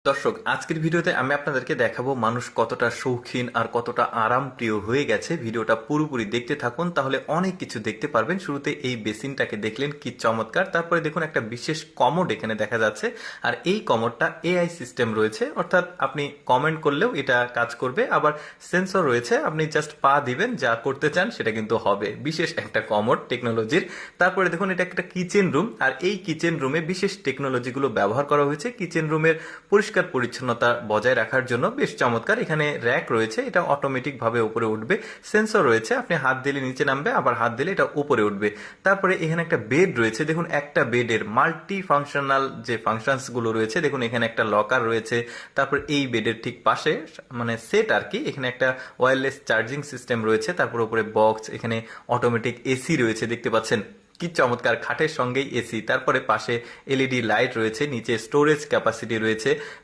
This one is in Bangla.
দর্শক, আজকের ভিডিওতে আমি আপনাদেরকে দেখাবো মানুষ কতটা শৌখিন আর কতটা আরামপ্রিয় হয়ে গেছে। ভিডিওটা পুরোপুরি দেখতে থাকুন, তাহলে অনেক কিছু দেখতে পারবেন। শুরুতে এই বেসিনটাকে দেখলেন, কি চমৎকার। তারপরে দেখুন একটা বিশেষ কমোড এখানে দেখা যাচ্ছে, আর এই কমোডটা এআই সিস্টেম রয়েছে, অর্থাৎ আপনি কমেন্ট করলেও এটা কাজ করবে। আবার সেন্সর রয়েছে, আপনি জাস্ট পা দিবেন, যা করতে চান সেটা কিন্তু হবে। বিশেষ একটা কমোড টেকনোলজির। তারপরে দেখুন এটা একটা কিচেন রুম, আর এই কিচেন রুমে বিশেষ টেকনোলজিগুলো ব্যবহার করা হয়েছে কিচেন রুমের পরিষ্কার পরিচ্ছন্নতা বজায় রাখার জন্য। বেশ চমৎকার। এখানে র্যাক রয়েছে, এটা অটোমেটিক ভাবে উপরে উঠবে। সেন্সর রয়েছে, আপনি হাত দিলে নিচে নামবে, আবার হাত দিলে এটা উপরে উঠবে। তারপরে এখানে একটা বেড রয়েছে, দেখুন একটা বেডের মাল্টি ফাংশনাল যে ফাংশনস গুলো রয়েছে। দেখুন এখানে একটা লকার রয়েছে। তারপর এই বেডের ঠিক পাশে, মানে সেট আর কি, এখানে একটা ওয়্যারলেস চার্জিং সিস্টেম রয়েছে। তারপর উপরে বক্স, এখানে অটোমেটিক এসি রয়েছে, দেখতে পাচ্ছেন কি চমৎকার। খাটের সঙ্গেই এসি। তারপরে পাশে এলইডি লাইট রয়েছে, নিচে স্টোরেজ ক্যাপাসিটি রয়েছে।